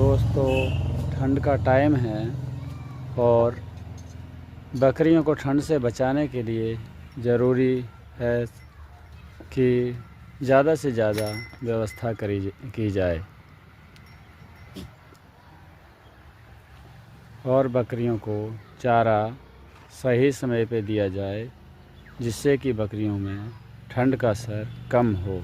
दोस्तों ठंड का टाइम है और बकरियों को ठंड से बचाने के लिए ज़रूरी है कि ज़्यादा से ज़्यादा व्यवस्था की जाए और बकरियों को चारा सही समय पे दिया जाए, जिससे कि बकरियों में ठंड का असर कम हो।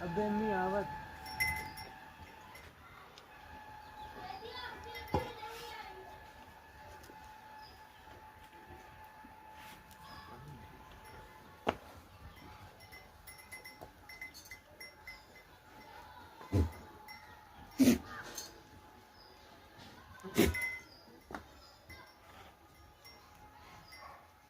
अब नहीं आवत